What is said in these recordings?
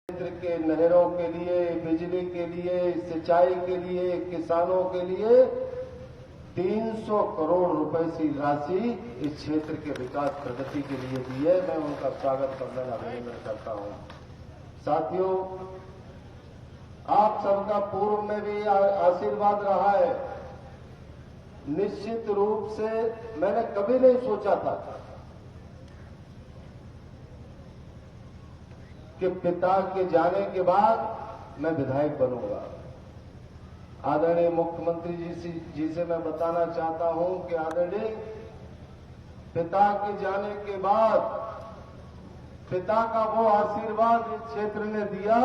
क्षेत्र के नहरों के लिए, बिजली के लिए, सिंचाई के लिए, किसानों के लिए 300 करोड़ रुपए की राशि इस क्षेत्र के विकास प्रगति के लिए दी है। मैं उनका स्वागत करना अभिनंदन करता हूं। साथियों, आप सबका पूर्व में भी आशीर्वाद रहा है। निश्चित रूप से मैंने कभी नहीं सोचा था कि पिता के जाने के बाद मैं विधायक बनूंगा। आदरणीय मुख्यमंत्री जी से मैं बताना चाहता हूं कि आदरणीय, पिता के जाने के बाद पिता का वो आशीर्वाद इस क्षेत्र ने दिया,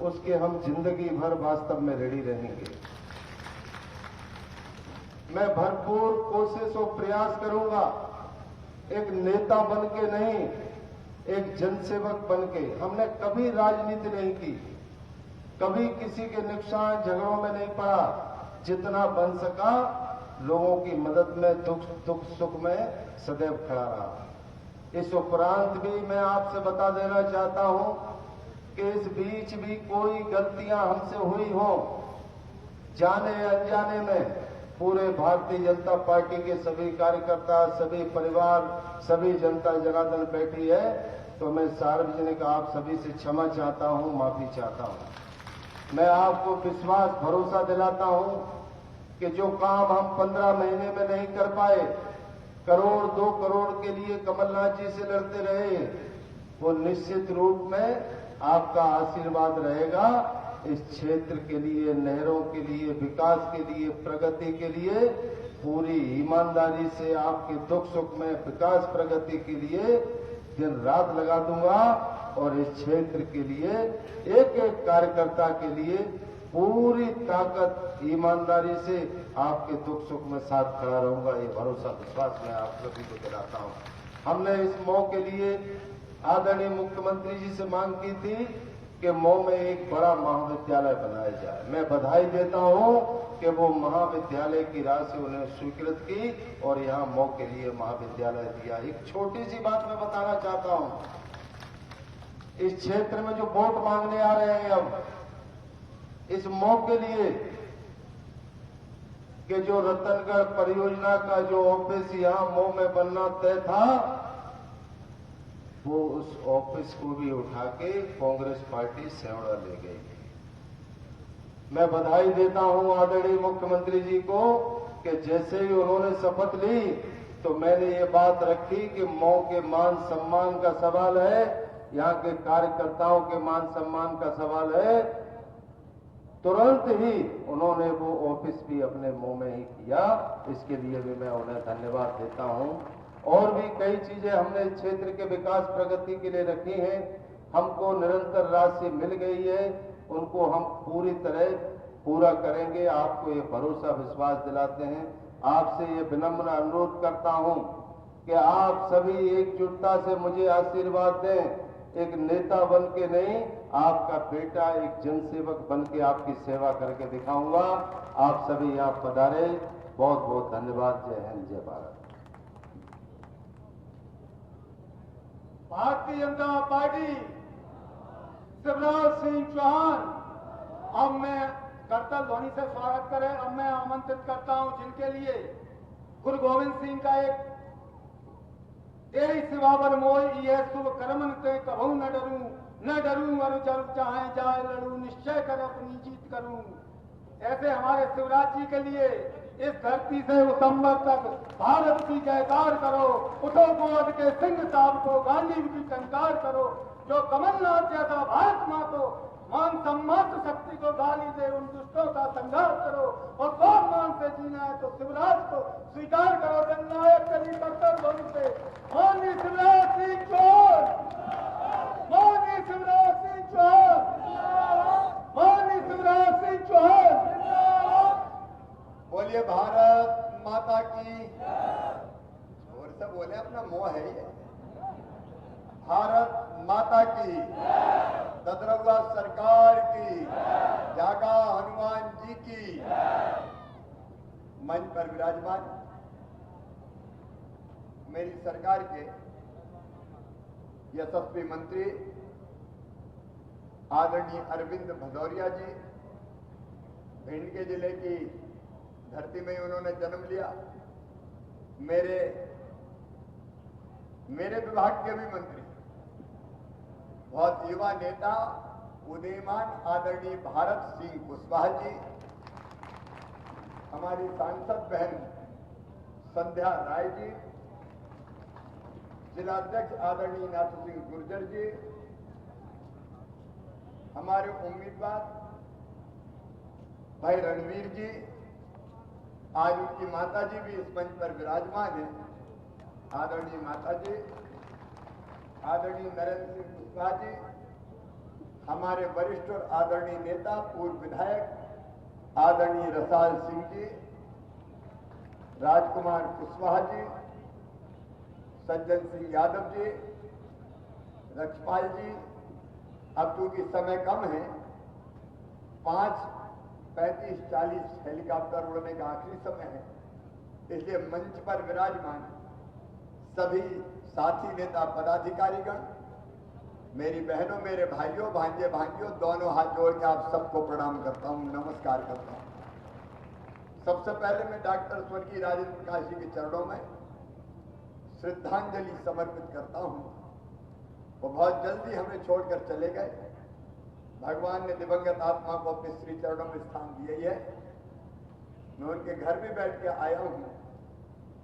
उसके हम जिंदगी भर वास्तव में ऋणी रहेंगे। मैं भरपूर कोशिश और प्रयास करूंगा, एक नेता बन के नहीं, एक जनसेवक बन के। हमने कभी राजनीति नहीं की, कभी किसी के नुकसान झगड़ों में नहीं पड़ा। जितना बन सका लोगों की मदद में, दुख सुख में सदैव खड़ा रहा। इस उपरांत भी मैं आपसे बता देना चाहता हूं कि इस बीच भी कोई गलतियां हमसे हुई हो, जाने अनजाने में, पूरे भारतीय जनता पार्टी के सभी कार्यकर्ता, सभी परिवार, सभी जनता जनार्दन बैठी है, तो मैं सार्वजनिक आप सभी से क्षमा चाहता हूं, माफी चाहता हूं। मैं आपको विश्वास, भरोसा दिलाता हूं कि जो काम हम 15 महीने में नहीं कर पाए, करोड़ 2 करोड़ के लिए कमलनाथ जी से लड़ते रहे, वो निश्चित रूप में आपका आशीर्वाद रहेगा। इस क्षेत्र के लिए, नहरों के लिए, विकास के लिए, प्रगति के लिए पूरी ईमानदारी से आपके दुख सुख में, विकास प्रगति के लिए दिन रात लगा दूंगा और इस क्षेत्र के लिए एक एक कार्यकर्ता के लिए पूरी ताकत, ईमानदारी से आपके दुख सुख में साथ खड़ा रहूंगा। ये भरोसा, विश्वास मैं आप सभी को दिलाता हूं। हमने इस मौके के लिए आदरणीय मुख्यमंत्री जी से मांग की थी कि मऊ में एक बड़ा महाविद्यालय बनाया जाए। मैं बधाई देता हूं कि वो महाविद्यालय की राशि उन्हें स्वीकृत की और यहां मऊ के लिए महाविद्यालय दिया। एक छोटी सी बात मैं बताना चाहता हूं, इस क्षेत्र में जो वोट मांगने आ रहे हैं अब इस मऊ के लिए, कि जो रतनगढ़ परियोजना का जो ऑफिस यहां मऊ में बनना तय था, वो उस ऑफिस को भी उठा के कांग्रेस पार्टी सेवड़ा ले गई। मैं बधाई देता हूं आदरणीय मुख्यमंत्री जी को कि जैसे ही उन्होंने शपथ ली तो मैंने ये बात रखी कि मऊ के मान सम्मान का सवाल है, यहां के कार्यकर्ताओं के मान सम्मान का सवाल है। तुरंत ही उन्होंने वो ऑफिस भी अपने मऊ में ही किया। इसके लिए भी मैं उन्हें धन्यवाद देता हूं। और भी कई चीजें हमने इस क्षेत्र के विकास प्रगति के लिए रखी हैं। हमको निरंतर राशि मिल गई है, उनको हम पूरी तरह पूरा करेंगे। आपको ये भरोसा, विश्वास दिलाते हैं। आपसे ये विनम्र अनुरोध करता हूं कि आप सभी एकजुटता से मुझे आशीर्वाद दें। एक नेता बन के नहीं, आपका बेटा एक जनसेवक बन के आपकी सेवा करके दिखाऊंगा। आप सभी यहां पधारे। बहुत बहुत धन्यवाद। जय हिंद, जय भारत। भारतीय जनता पार्टी, शिवराज सिंह चौहान। अब मैं करतल ध्वनि से स्वागत करें। अब मैं आमंत्रित करता हूं जिनके लिए गुरु गोविंद सिंह का एक तेरी सिवावर मोय ये शुभ कर्मन ते कभू न डरूं अरु जल चाहे जाए लड़ू निश्चय कर अपनी जीत करूं। ऐसे हमारे शिवराज जी के लिए इस धरती से उतंबर तक भारत की जयकार करो। उठो गोद के सिंह साहब को गांधी की टंकार करो। जो कमलनाथ जैसा भारत माँ को मान सम्मान शक्ति को गाली दे, उन दुष्टों का संघर्ष करो। और कौन मान से जीना है तो शिवराज को स्वीकार करो। जननायक करी करतल ध्वनि से माननीय शिवराज सिंह चौहान, माननीय शिवराज सिंह चौहान, माननीय शिवराज सिंह चौहान। बोलिए भारत माता की। जोर से बोले, अपना मोह है ये। भारत माता की, ददरउआ सरकार की, जागा हनुमान जी की। मंच पर विराजमान मेरी सरकार के यशस्वी मंत्री आदरणीय अरविंद भदौरिया जी, भिंड के जिले की धरती में ही उन्होंने जन्म लिया। मेरे विभाग के भी मंत्री, बहुत युवा नेता उदीयमान आदरणीय भारत सिंह कुशवाहा जी, हमारी सांसद बहन संध्या राय जी, जिलाध्यक्ष आदरणीय नाथ सिंह गुर्जर जी, हमारे उम्मीदवार भाई रणवीर जी, आज उनकी माता जी भी इस मंच पर विराजमान है। आदरणीय माता जी, आदरणीय नरेंद्र सिंह कुशवाहा जी, हमारे वरिष्ठ और आदरणीय नेता पूर्व विधायक आदरणीय रसाल सिंह जी, राजकुमार कुशवाहा जी, सज्जन सिंह यादव जी, रक्षपाल जी। अब चूंकि समय कम है, 5:35-40 हेलीकॉप्टर उड़ने का आखिरी समय है, इसलिए मंच पर विराजमान सभी साथी नेता पदाधिकारीगण, मेरी बहनों, मेरे भाइयों, भांजे भांजियों, दोनों हाथ जोड़ के आप सबको प्रणाम करता हूं, नमस्कार करता हूं। सबसे पहले मैं डॉक्टर स्वर्गीय राजेंद्र प्रकाश जी के चरणों में श्रद्धांजलि समर्पित करता हूं। वो बहुत जल्दी हमें छोड़कर चले गए। भगवान ने दिवंगत आत्मा को अपने श्री चरणों में स्थान दिया ही है। मैं उनके घर में बैठ के आया हूं।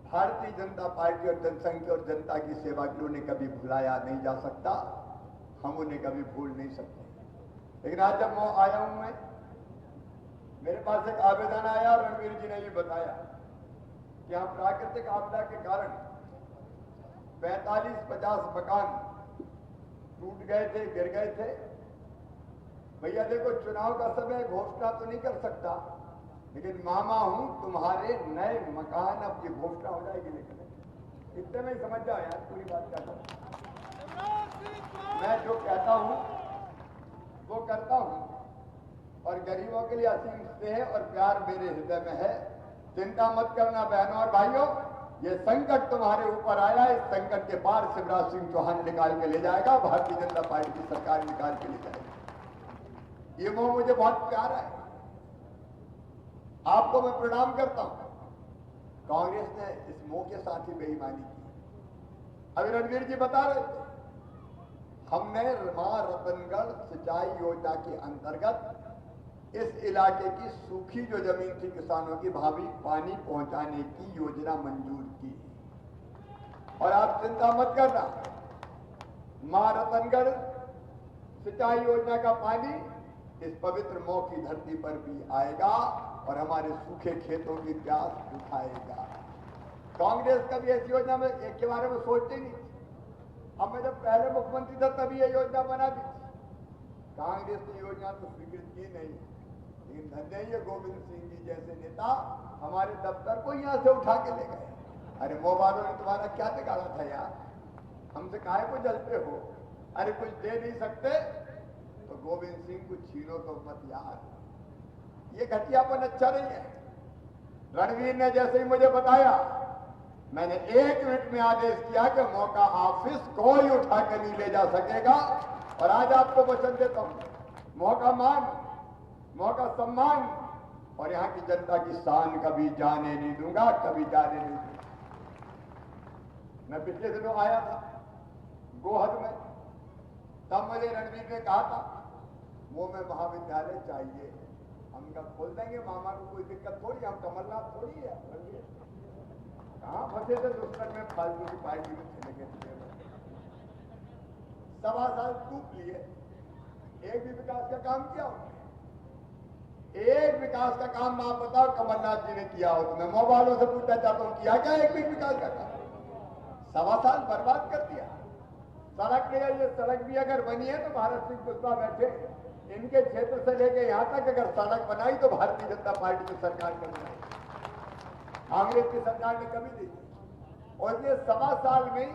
भारतीय जनता पार्टी और जनसंघ की और जनता की सेवा की उन्हें कभी भुलाया नहीं जा सकता, हम उन्हें कभी भूल नहीं सकते। लेकिन आज जब मैं आया हूं, मैं मेरे पास एक आवेदन आया, रणवीर जी ने भी बताया कि यहाँ प्राकृतिक आपदा के कारण 45-50 मकान टूट गए थे, गिर गए थे। भैया देखो, चुनाव का समय घोषणा तो नहीं कर सकता, लेकिन मामा हूं, तुम्हारे नए मकान अब ये घोषणा हो जाएगी। लेकिन इतने में ही समझ जाओ यार पूरी बात क्या करूं। मैं जो कहता हूं वो करता हूं, और गरीबों के लिए असीम स्नेह और प्यार मेरे हृदय में है। चिंता मत करना बहनों और भाइयों, ये संकट तुम्हारे ऊपर आया, इस संकट के पार शिवराज सिंह चौहान निकाल के ले जाएगा, भारतीय जनता पार्टी की सरकार निकाल के ले जाएगी। ये मोह मुझे बहुत प्यारा है। आपको मैं प्रणाम करता हूं। कांग्रेस ने इस मोह के साथ ही बेईमानी की। अभी रणवीर जी बता रहे थे, हमने मां रतनगढ़ सिंचाई योजना के अंतर्गत इस इलाके की सूखी जो जमीन थी किसानों की, भावी पानी पहुंचाने की योजना मंजूर की। और आप चिंता मत करना, मां रतनगढ़ सिंचाई योजना का पानी इस पवित्र मऊ की धरती पर भी आएगा और हमारे सूखे खेतों की प्यास बुझाएगा। कांग्रेस कभी इस योजना में एक के बारे में सोचती नहीं। अब मैं जब पहले मुख्यमंत्री था तभी ये योजना बना दी। कांग्रेस ने योजना तो स्वीकृत की नहीं, लेकिन धन्य ये गोविंद सिंह जी जैसे नेता हमारे दफ्तर को यहां से उठा के ले गए। अरे मोबाइलों ने तुम्हारा क्या बिगाड़ा था यार, हमसे काहे को जलते हो? अरे कुछ दे नहीं सकते तो गोविंद सिंह को छीनो तो मत यार। ये घटियापन अच्छा नहीं है। रणवीर ने जैसे ही मुझे बताया, मैंने 1 मिनट में आदेश किया कि मौका ऑफिस कोई उठा कर नहीं ले जा सकेगा। और आज आपको वचन देता हूं, मौका मान, मौका सम्मान और यहां की जनता की शान कभी जाने नहीं दूंगा, कभी जाने नहीं दूंगा। मैं पिछले दिनों आया था गोहद में, तब मुझे रणवीर ने कहा था वो में महाविद्यालय चाहिए, हम कब खोल देंगे, मामा को कोई दिक्कत थोड़ी, हम कमलनाथ थोड़ी है। कहां फंसे थे दुष्कर में, फालतू की पार्टी में चले गए। 1.25 साल टूट लिए, एक भी विकास का काम किया उन्होंने? एक विकास का काम आप बताओ कमलनाथ जी ने किया हो तो मैं मोबाइलों से पूछना चाहता हूं, किया क्या एक भी विकास का काम? 1.25 साल बर्बाद कर दिया। सड़क नहीं है, ये सड़क भी अगर बनी है तो भारत सिंह कुशवाहा बैठे, इनके क्षेत्र से लेकर यहां तक अगर सड़क बनाई तो भारतीय जनता पार्टी की सरकार कर बनाई, कांग्रेस की सरकार ने कभी नहीं की। और ये 1.25 साल में ही,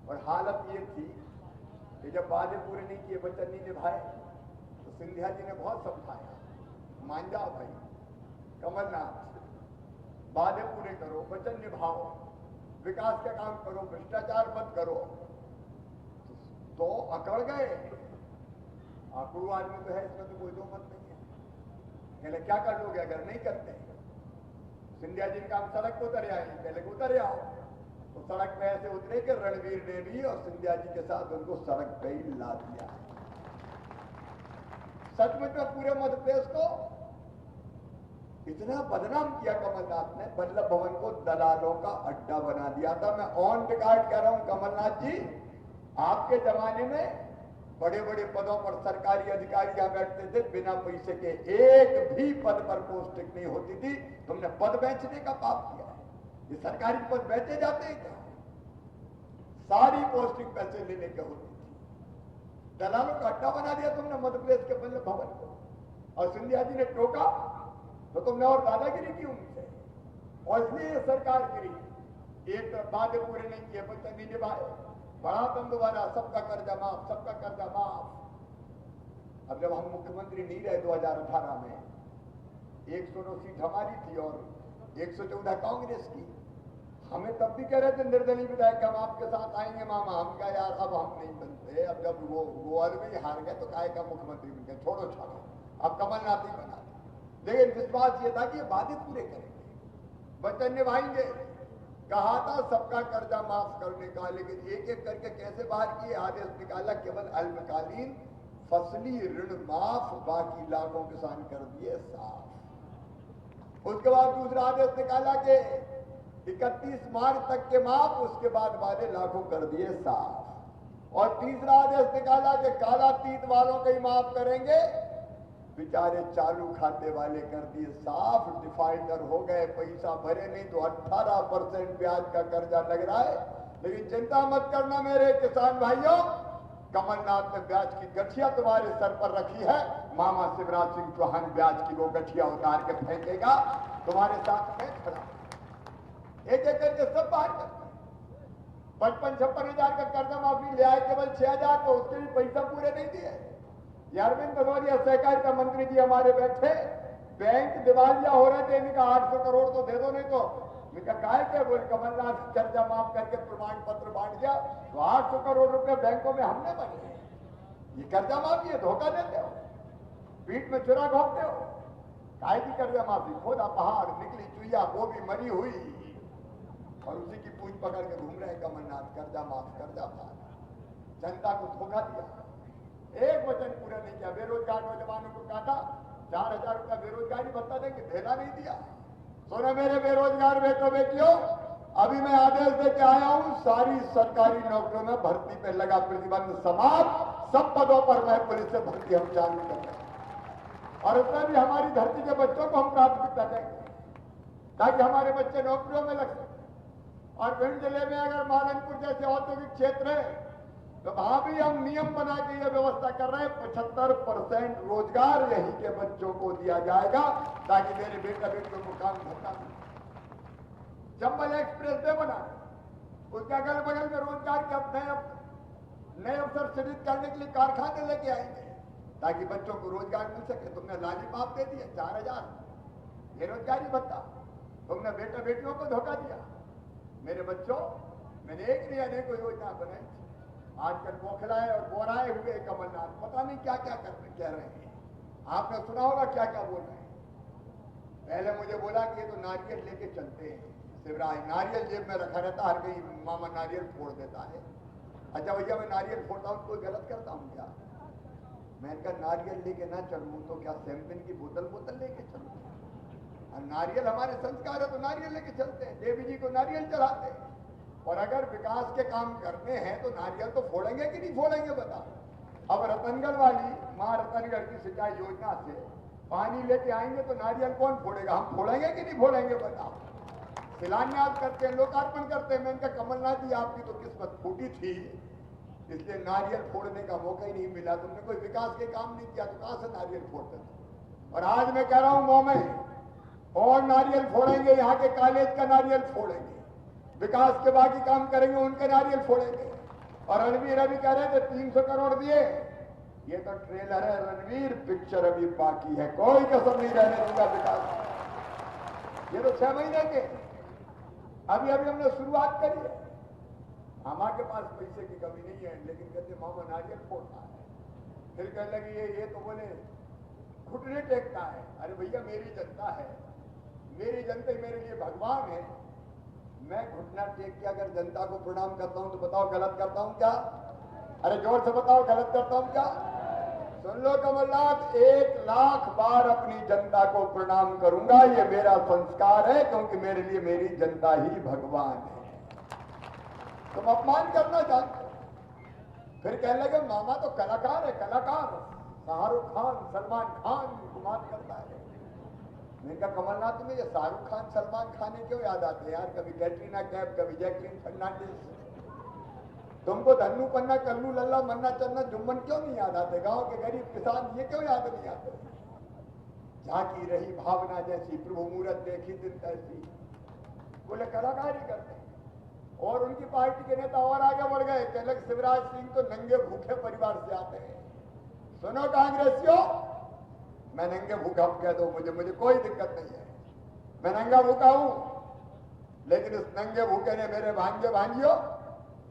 और हालत ये थी कि जब वादे पूरे नहीं किए, वचन नहीं निभाए, तो सिंधिया जी ने बहुत समझाया, मान जाओ भाई कमलनाथ, वादे पूरे करो, वचन निभाओ, विकास का काम करो, भ्रष्टाचार मत करो। तो अकड़ गए। गुरु आदमी तो है, इसमें तो कोई दो मत नहीं है। पहले क्या कर लोगे अगर नहीं करते? सिंधिया जी का हम सड़क को उतर आए, पहले को उतर आओ। तो सड़क पे ऐसे उतरे कि रणवीर ने भी और सिंधिया जी के साथ उनको सड़क पे ही ला दिया। सचमुच में पूरे मध्य प्रदेश को इतना बदनाम किया कमलनाथ ने, वल्लभ भवन को दलालों का अड्डा बना दिया था। मैं ऑन रिकॉर्ड कह रहा हूं कमलनाथ जी, आपके जमाने में बड़े बड़े पदों पर सरकारी अधिकारी यहां बैठते थे, बिना पैसे के एक भी पद पर पोस्टिंग नहीं होती थी। तुमने पद बेचने का पाप किया है। ये सरकारी पद बेचे जाते हैं क्या? सारी पोस्टिंग पैसे लेने के होती थी। दलालों का अड्डा बना दिया तुमने मध्य प्रदेश के वल्लभ भवन को। और सिंधिया जी ने टोका तो तुमने और दादागिरी की उनसे, और इसलिए ये सरकार गिरी। एक तरफ वादे पूरे नहीं किए, वचन नहीं निभाए, बड़ा बंदोबस्त, सबका कर्जा माफ, सबका कर्जा माफ। अब जब हम मुख्यमंत्री नहीं रहे 2018 में, 109 सीट हमारी थी और 114 कांग्रेस की। हमें तब भी कह रहे थे निर्दलीय विधायक हम आपके साथ आएंगे मामा। हम कहा यार अब हम नहीं बनते, अब जब वो आदमी हार गए तो काहे का मुख्यमंत्री बन गए, छोड़ो छोड़ो, अब कमलनाथ ही बना। लेकिन विश्वास ये था कि ये वादे पूरे करेंगे, वचन निभाएंगे। कहा था सबका कर्जा माफ करने का, लेकिन एक एक करके कैसे बाहर किए? आदेश निकाला केवल अल्पकालीन फसली ऋण माफ, बाकी लाखों किसान कर दिए साफ। उसके बाद दूसरा आदेश निकाला कि 31 मार्च तक के माफ, उसके बाद वाले लाखों कर दिए साफ। और तीसरा आदेश निकाला कि कालातीत वालों को ही माफ करेंगे, बेचारे चालू खाते वाले कर दिए साफ। डिफाल्टर हो गए, पैसा भरे नहीं तो 18% ब्याज का कर्जा लग रहा है। लेकिन चिंता मत करना मेरे किसान भाइयों, कमलनाथ ने ब्याज की गठिया तुम्हारे सर पर रखी है। मामा शिवराज सिंह चौहान ब्याज की वो गठिया उतार के फेंकेगा, तुम्हारे साथ में खड़ा। एक एक करके सब बाहर करते 55-56 हजार का कर्जा माफी ले आए, केवल 6 हजार, तो उसके भी पैसा पूरे नहीं दिए। अरविंद भदौरिया सहकारिता मंत्री जी हमारे बैठे, बैंक दिवालिया हो रहे थे, इनका 800 करोड़ तो दे दो, नहीं तो काय के बोले कमलनाथ कर्जा माफ करके प्रमाण पत्र बांट दिया तो 800 करोड़ रुपए बैंकों में हमने बने। ये कर्जा माफी है, धोखा देते हो, पीठ में चुरा घोंपते हो। काय की कर्जा माफी? खोदा पहाड़, निकली चुईया, वो भी मरी हुई, और उसी की पूंछ पकड़ के घूम रहे कमलनाथ, कर्जा माफ, कर्जा माफ। जनता को धोखा दिया, एक वचन पूरा नहीं किया। बेरोजगार नौजवानों को कहा था 4000 रुपया बेरोजगारी भत्ता देंगे, भेजा नहीं दिया। सुनो मेरे बेरोजगार बेटो बेटियों, अभी मैं आदेश देके आया हूं, सारी सरकारी नौकरियों में भर्ती पे लगा प्रतिबंध समाप्त, सब पदों पर मैं पुलिस से भर्ती हम चालू कर रहे हैं। और उसमें भी हमारी धरती के बच्चों को हम प्राथमिकता देंगे ताकि हमारे बच्चे नौकरियों में लग सकें। और भिंड जिले में अगर मालनपुर जैसे औद्योगिक क्षेत्र है तो वहां भी हम नियम बना के ये व्यवस्था कर रहे हैं, 75% रोजगार यहीं के बच्चों को दिया जाएगा ताकि मेरे बेटा बेटियों को काम धंधा मिले। चंबल एक्सप्रेस वे बना, उसके अगल बगल में रोजगार के नए अवसर सृजित करने के लिए कारखाने लेके आएंगे ताकि बच्चों को रोजगार मिल सके। तुमने लालीपाप दे दिया 4000 बेरोजगारी भत्ता, तुमने बेटा बेटियों को धोखा दिया। मेरे बच्चों, मैंने एक नहीं अनेक योजना बनाई। आजकल बौखलाए और बोराए हुए कमलनाथ पता नहीं क्या क्या कह रहे हैं। आपने सुना होगा क्या क्या बोल रहे हैं। पहले मुझे बोला कि ये तो नारियल लेके चलते हैं, शिवराज नारियल जेब में रखा रहता, हर कोई मामा नारियल फोड़ देता है। अच्छा भैया, मैं नारियल फोड़ता हूं, कोई गलत करता हूं क्या? मैं इनका नारियल लेके ना चलूं तो क्या शैंपेन की बोतल लेके चलूं? नारियल हमारे संस्कार है तो नारियल लेके चलते हैं, देवी जी को नारियल चढ़ाते हैं। और अगर विकास के काम करने हैं तो नारियल तो फोड़ेंगे कि नहीं फोड़ेंगे बताओ। अब रतनगढ़ वाली मां रतनगढ़ की सिंचाई योजना से पानी लेके आएंगे तो नारियल कौन फोड़ेगा? हम फोड़ेंगे कि नहीं फोड़ेंगे बताओ। शिलान्यास करते हैं, लोकार्पण करते हैं। मैं इनका कमलनाथ जी आपकी तो किस्मत फूटी थी, इसलिए नारियल फोड़ने का मौका ही नहीं मिला। तुमने कोई विकास के काम नहीं किया तो कहां से नारियल फोड़ते थे? और आज मैं कह रहा हूं मौ में और नारियल फोड़ेंगे, यहाँ के कॉलेज का नारियल फोड़ेंगे, विकास के बाकी काम करेंगे, उनके नारियल फोड़ेंगे। और रणवीर अभी कह रहे थे 300 करोड़ दिए, ये तो ट्रेलर है रणवीर, पिक्चर अभी बाकी है, कोई कसर नहीं रहने दूंगा विकास। ये तो 6 महीने के, अभी हमने शुरुआत करी है। हमारे पास पैसे की कमी नहीं है, लेकिन कहते मामा नारियल फोड़ना है। फिर कहने लगी ये तो बोले घुटने टेकता है। अरे भैया मेरी जनता है, मेरी जनता मेरे लिए भगवान है। मैं घुटना टेक के अगर जनता को प्रणाम करता हूं तो बताओ गलत करता हूं क्या? अरे जोर से बताओ गलत करता हूं क्या? सुन लो कमलनाथ, 1,00,000 बार अपनी जनता को प्रणाम करूंगा, ये मेरा संस्कार है, क्योंकि मेरे लिए मेरी जनता ही भगवान है। तुम अपमान करना जानते हो। फिर कहने लगे मामा तो कलाकार है, कलाकार, शाहरुख खान, सलमान खान गुमान करता है। मैंने कहा कमलनाथ तुम्हें ये शाहरुख खान, सलमान खान क्यों याद आते हैं यार? कभी कैटरीना कैफ, कभी जैकलीन फर्नांडिस, तुमको धन्नू पन्ना, कल्लू लल्ला, मन्ना चन्ना, जुम्मन क्यों नहीं याद आते? गांव के गरीब किसान ये क्यों याद नहीं आते? झांकी रही भावना जैसी, प्रभु मूरत देखी दिन तैसी, बोले कलाकारी करते हैं। और उनकी पार्टी के नेता और आगे बढ़ गए। कहले शिवराज सिंह तो नंगे भूखे परिवार से आते हैं। सुनो कांग्रेसियों, मैं नंगे भूखा कह दो, मुझे कोई दिक्कत नहीं है, मैं नंगा भूखा हूं, लेकिन इस नंगे भूखे ने मेरे भांजे भांजियों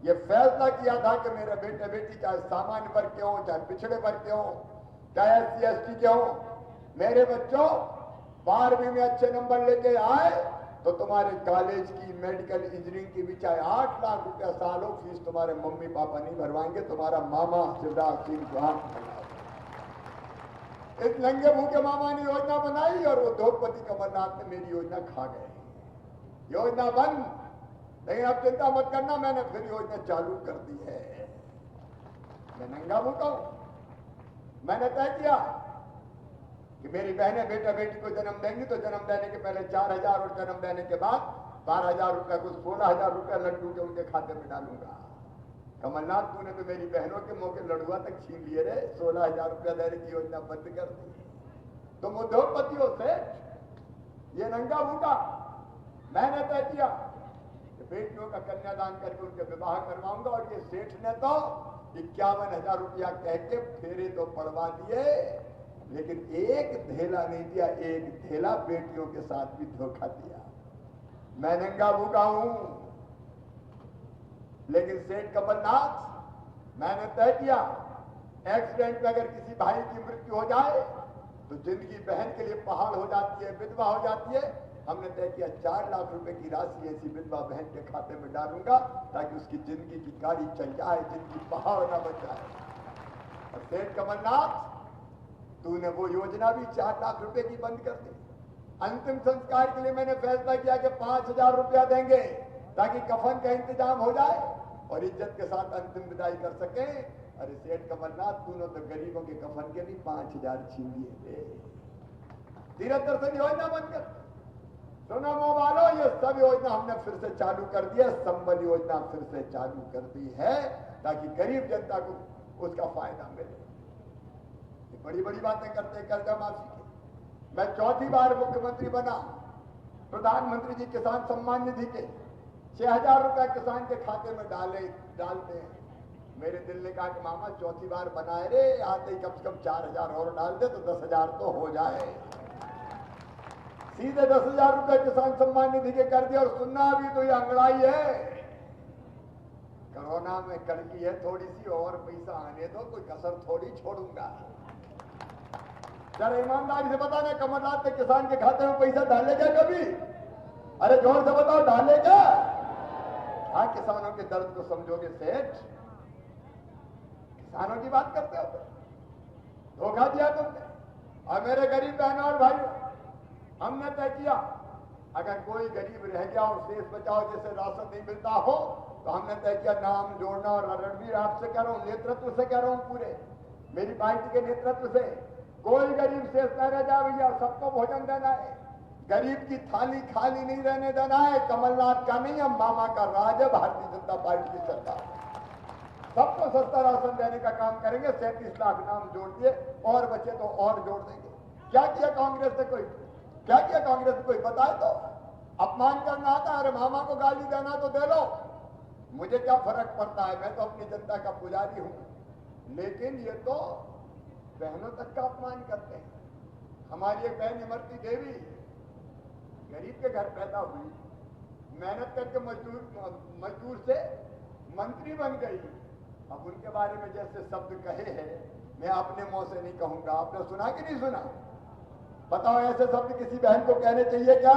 ये फैसला किया था कि मेरे बेटे बेटी चाहे सामान्य वर्ग के हों, चाहे पिछड़े वर्ग के हों, चाहे SC ST के हों, मेरे बच्चों 12वीं में अच्छे नंबर लेके आए तो तुम्हारे कॉलेज की, मेडिकल, इंजीनियरिंग की भी चाहे 8 लाख रुपया साल हो, फीस तुम्हारे मम्मी पापा नहीं भरवाएंगे, तुम्हारा मामा शिवराज सिंह चौहान भरवाएंगे। इस नंगे भूखे मामा ने योजना बनाई और वो उद्योगपति कमलनाथ ने मेरी योजना खा गए। योजना बंद, लेकिन अब चिंता मत करना, मैंने फिर योजना चालू कर दी है। मैं नंगा भूखा हूं। मैंने तय किया कि मेरी बहनें बेटा बेटी को जन्म देंगी तो जन्म देने के पहले 4,000 और जन्म देने के बाद 12,000 रुपया को 16,000 रुपया लड्डू के उनके खाते में डालूंगा। कमलनाथ तूने तो मेरी बहनों के मौके लड़ुआ तक छीन लिए रे, 16,000 रुपया देने की योजना बंद कर दी। तुम उद्योगपतियों से ये नंगा भूखा, मैंने तय किया कि बेटियों का कन्यादान करके उनके विवाह करवाऊंगा। और ये सेठ ने तो 51,000 रुपया कह के फेरे तो पड़वा दिए, लेकिन एक धेला नहीं दिया, एक धेला बेटियों के साथ भी धोखा दिया। मैं नंगा भूखा हूं, लेकिन सेठ कमलनाथ, मैंने तय किया एक्सीडेंट में अगर किसी भाई की मृत्यु हो जाए तो जिंदगी बहन के लिए पहाड़ हो जाती है, विधवा हो जाती है। हमने तय किया 4 लाख रुपए की राशि ऐसी विधवा बहन के खाते में डालूंगा ताकि उसकी जिंदगी की गाड़ी चल जाए, जिंदगी पहाड़ ना बन जाए। और सेठ कमलनाथ, तूने वो योजना भी 4 लाख रुपए की बंद कर दी। अंतिम संस्कार के लिए मैंने फैसला किया कि 5,000 रुपया देंगे ताकि कफन का इंतजाम हो जाए और इज्जत के साथ अंतिम विदाई कर सके। अरे सेठ कमलनाथ, तूने तो गरीबों के कफन के भी 5,000 छीन लिए थे। तीरथ दर्शन योजना बंद कर। सुनो मोबालो, ये सब योजना हमने फिर से चालू कर दी है। संबल योजना फिर से चालू कर दी है ताकि गरीब जनता को उसका फायदा मिले। बड़ी बड़ी बातें करते हैं कर्जा माफी की। मैं 4थी बार मुख्यमंत्री बना, प्रधानमंत्री जी किसान सम्मान निधि के 6,000 रुपया किसान के खाते में डालते हैं। मेरे दिल ने कहा कि मामा 4थी बार बनाए रे, आते ही कम से कम 4,000 और डाल दे तो 10,000 तो हो जाए। सीधे 10,000 रुपये किसान सम्मान निधि के कर दिया। और सुनना भी तो ये अंगड़ाई है, कोरोना में कड़की है थोड़ी सी, और पैसा आने दो, कोई कसर थोड़ी छोड़ूंगा। जरा ईमानदारी से बताना, कमलनाथ ने किसान के खाते में पैसा डालेगा कभी? अरे जोर से बताओ, डालेगा? हाँ, किसानों के दर्द को समझोगे सेठ? किसानों की बात करते हो? धोखा दिया तुमने। और मेरे गरीब बहनों और भाइयों, हमने तय किया अगर कोई गरीब रह गया और शेष बचाओ जैसे राशन नहीं मिलता हो तो हमने तय किया नाम जोड़ना। और रणवीर आपसे कह रहा हूं, नेतृत्व से कह रहा हूं, पूरे मेरी पार्टी के नेतृत्व से, कोई गरीब शेष न रह जाए भैया, सबको भोजन देना है। गरीब की थाली खाली नहीं रहने देना है। कमलनाथ का नहीं, हम मामा का राज है, भारतीय जनता पार्टी की सरकार। सबको सस्ता राशन देने का काम करेंगे। 37 लाख नाम जोड़ दिए, और बचे तो और जोड़ देंगे। क्या किया कांग्रेस ने? कोई क्या किया कांग्रेस ने? कोई बताए तो। अपमान करना आता है, अरे मामा को गाली देना तो दे लो, मुझे क्या फर्क पड़ता है, मैं तो अपनी जनता का पुजारी हूं। लेकिन ये तो बहनों तक का अपमान करते हैं। हमारी एक बहन इमरती देवी गरीब के घर पैदा हुई, मेहनत करके मजदूर से मंत्री बन गई। अब उनके बारे में जैसे शब्द कहे हैं, मैं अपने मुंह से नहीं कहूंगा, आपने सुना कि नहीं सुना? बताओ ऐसे शब्द किसी बहन को कहने चाहिए क्या?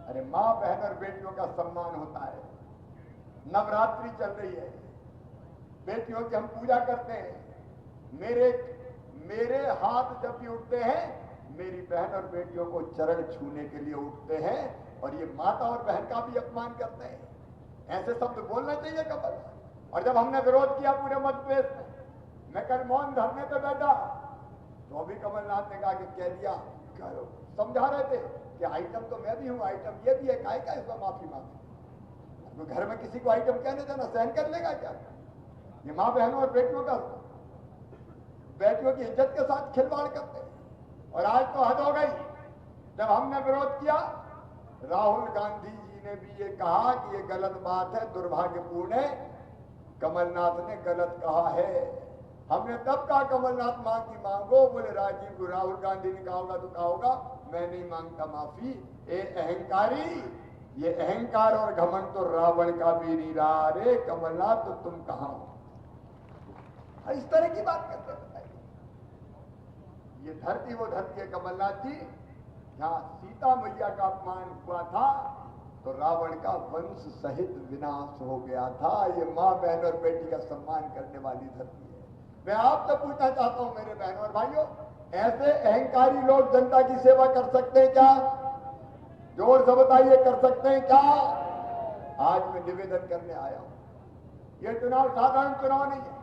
अरे मां बहन और बेटियों का सम्मान होता है। नवरात्रि चल रही है, बेटियों की हम पूजा करते हैं। मेरे हाथ जब भी उठते हैं, मेरी बहन और बेटियों को चरण छूने के लिए उठते हैं, और ये माता और बहन का भी अपमान करते हैं। ऐसे शब्द बोलना चाहिए कमल। और जब हमने विरोध किया पूरे मध्य प्रदेश में, मैं कल मौन धरने पे बैठा, तो अभी कमलनाथ ने कहा कि कह दिया, समझा रहे थे कि आइटम तो मैं भी हूं, आइटम ये भी है, काय का इसमें माफी मांगे। तो घर में किसी को आइटम कहने देना, सहन कर लेगा क्या? ये मां बहनों और बेटियों की इज्जत के साथ खिलवाड़ करते हैं। और आज तो हद हो गई। जब हमने विरोध किया, राहुल गांधी जी ने भी ये कहा कि ये गलत बात है, दुर्भाग्यपूर्ण है, कमलनाथ ने गलत कहा है। हमने तब कहा कमलनाथ माफी मांगो, बोले राहुल गांधी ने कहा होगा तो कहा होगा, मैं नहीं मांगता माफी। ए अहंकारी, ये अहंकार और घमंड तो रावण का भी नहीं रहा। रे कमलनाथ, तो तुम कहां हो? इस तरह की बात करते हैं। ये धरती वो धरती है कमलनाथ जी, जहां सीता मैया का अपमान हुआ था तो रावण का वंश सहित विनाश हो गया था। ये मां बहन और बेटी का सम्मान करने वाली धरती है। मैं आपसे पूछना चाहता हूं मेरे बहनों और भाइयों, ऐसे अहंकारी लोग जनता की सेवा कर सकते हैं क्या? जोर से बताइए, कर सकते हैं क्या? आज मैं निवेदन करने आया हूं। यह चुनाव साधारण चुनाव नहीं है,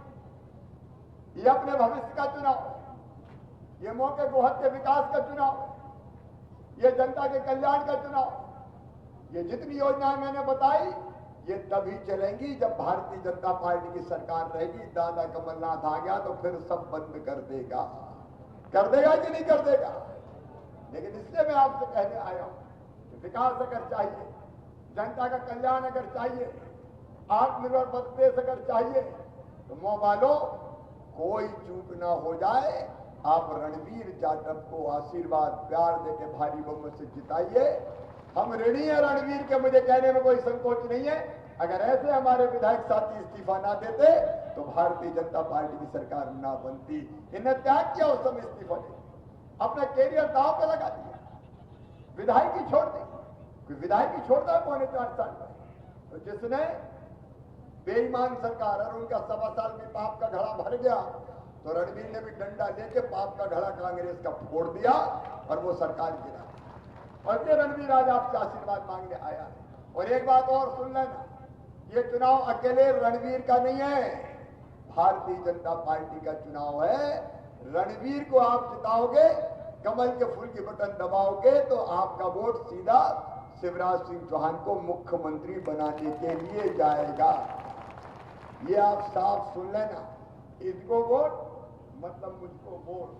ये अपने भविष्य का चुनाव है, ये मौके गोहद के विकास का चुनाव है, ये जनता के कल्याण का चुनाव है। ये जितनी योजनाएं मैंने बताई, ये तभी चलेंगी जब भारतीय जनता पार्टी की सरकार रहेगी। दादा कमलनाथ आ गया तो फिर सब बंद कर देगा। कर देगा कि नहीं कर देगा? लेकिन इसलिए मैं आपसे कहने आया हूं कि विकास अगर चाहिए, जनता का कल्याण अगर चाहिए, आत्मनिर्भर प्रदेश अगर चाहिए, तो मोह वालों कोई चूक ना हो जाए। आप रणवीर जाटव को आशीर्वाद प्यार देके भारी बहुमत से जिताइए। हम ऋणी है रणवीर के, मुझे कहने में कोई संकोच नहीं है। अगर ऐसे हमारे विधायक साथी इस्तीफा ना देते तो भारतीय जनता पार्टी की सरकार ना बनती। इन्हें त्याग किया, उस समय इस्तीफा दे, अपना कैरियर दांव पे लगा दिया, विधायकी छोड़ दी। विधायकी छोड़ता है 4.25 साल में, तो जिसने बेईमान सरकार और उनका 1.25 साल में पाप का घड़ा भर गया, तो रणवीर ने भी डंडा लेके पाप का घड़ा कांग्रेस का फोड़ दिया और वो सरकार गिरा। और फिर रणवीर आज आपसे आशीर्वाद मांगने आया है। और एक बात और सुन लेना, ये चुनाव अकेले रणवीर का नहीं है, भारतीय जनता पार्टी का चुनाव है। रणवीर को आप जिताओगे, कमल के फूल की बटन दबाओगे, तो आपका वोट सीधा शिवराज सिंह चौहान को मुख्यमंत्री बनाने के लिए जाएगा। ये आप साफ सुन लेना, इसको वोट मतलब मुझको वोट,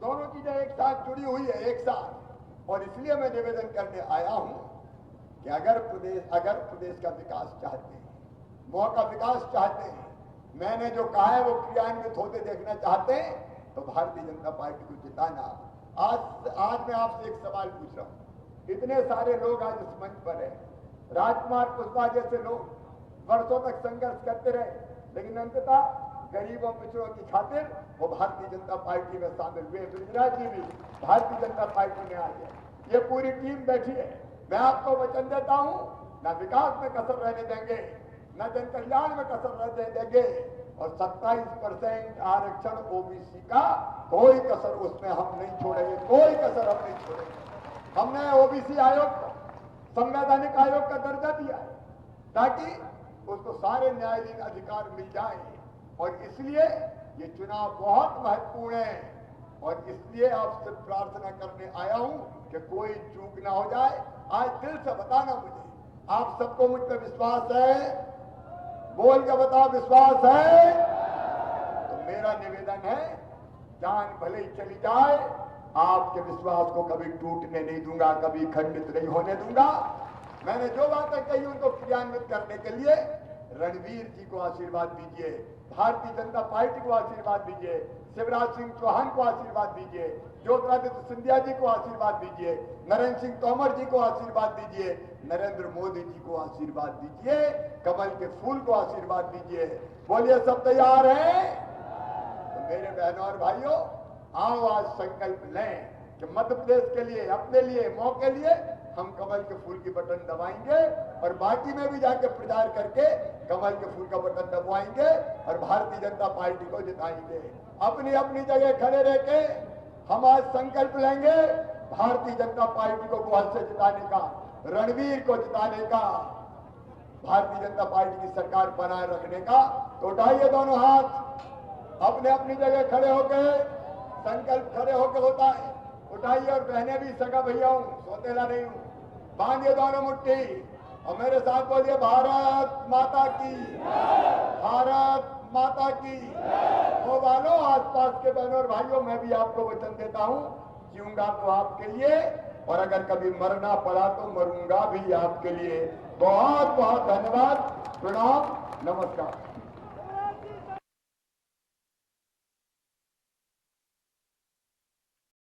दोनों चीजें एक साथ जुड़ी हुई है, एक साथ। और इसलिए मैं निवेदन करने आया हूं कि अगर प्रदेश का विकास चाहते हैं, मौका विकास चाहते हैं, मैंने जो कहा है वो क्रियान्वित होते देखना चाहते हैं, तो भारतीय जनता पार्टी को जिताना। आज मैं आपसे एक सवाल पूछ रहा हूं, इतने सारे लोग आज इस मंच पर है, राजकुमार कुशवाहा जैसे लोग वर्षों तक संघर्ष करते रहे, लेकिन अंततः गरीबों पिछड़ों की खातिर वो भारतीय जनता पार्टी में शामिल हुए। बृजराज जी भी भारतीय जनता पार्टी में आ गए, ये पूरी टीम बैठी है। मैं आपको वचन देता हूं, ना विकास में कसर रहने देंगे, न जन कल्याण में कसर रहने देंगे। और 27% आरक्षण ओबीसी का कोई कसर उसमें हम नहीं छोड़ेंगे, कोई कसर हम नहीं छोड़ेंगे। हमने ओबीसी आयोग को संवैधानिक आयोग का दर्जा दिया है ताकि उसको सारे न्यायाधीन अधिकार मिल जाए। और इसलिए ये चुनाव बहुत महत्वपूर्ण है, और इसलिए आपसे प्रार्थना करने आया हूं कि कोई चूक ना हो जाए। आज दिल से बताना मुझे, आप सबको मुझ पर विश्वास है? बोल के बताओ, विश्वास है? तो मेरा निवेदन है, जान भले ही चली जाए, आपके विश्वास को कभी टूटने नहीं दूंगा, कभी खंडित नहीं होने दूंगा। मैंने जो बातें कही उनको क्रियान्वित करने के लिए रणवीर जी को आशीर्वाद दीजिए, भारतीय जनता पार्टी को आशीर्वाद दीजिए, शिवराज सिंह चौहान को आशीर्वाद दीजिए, ज्योतिरादित्य सिंधिया जी को आशीर्वाद दीजिए, नरेंद्र सिंह तोमर जी को आशीर्वाद दीजिए, नरेंद्र मोदी जी को आशीर्वाद दीजिए, कमल के फूल को आशीर्वाद दीजिए। बोलिए, सब तैयार हैं? तो मेरे बहनों और भाइयों, आओ आज संकल्प लें कि मध्य प्रदेश के लिए, अपने लिए, मौके के लिए हम कमल के फूल की बटन दबाएंगे और बाकी में भी जाके प्रचार करके कमल के फूल का बटन दबाएंगे और भारतीय जनता पार्टी को जिताएंगे। अपनी अपनी जगह खड़े रह के हम आज संकल्प लेंगे भारतीय जनता पार्टी को गोहल से जिताने का, रणवीर को जिताने का, भारतीय जनता पार्टी की सरकार बनाए रखने का। तो उठाइए दोनों हाथ, अपने अपनी जगह खड़े होके संकल्प खड़े होके होता है। उठाइए और बहने भी, सगा भैया हूं, सोतेला नहीं हूं, बांधिए दोनों मुट्ठी और मेरे साथ बोलिए भारत माता की, भारत माता की। वो वालों, आसपास के बहनों और भाइयों, मैं भी आपको वचन देता हूं, जीऊंगा तो आपके लिए और अगर कभी मरना पड़ा तो मरूंगा भी आपके लिए। बहुत बहुत धन्यवाद, प्रणाम, नमस्कार।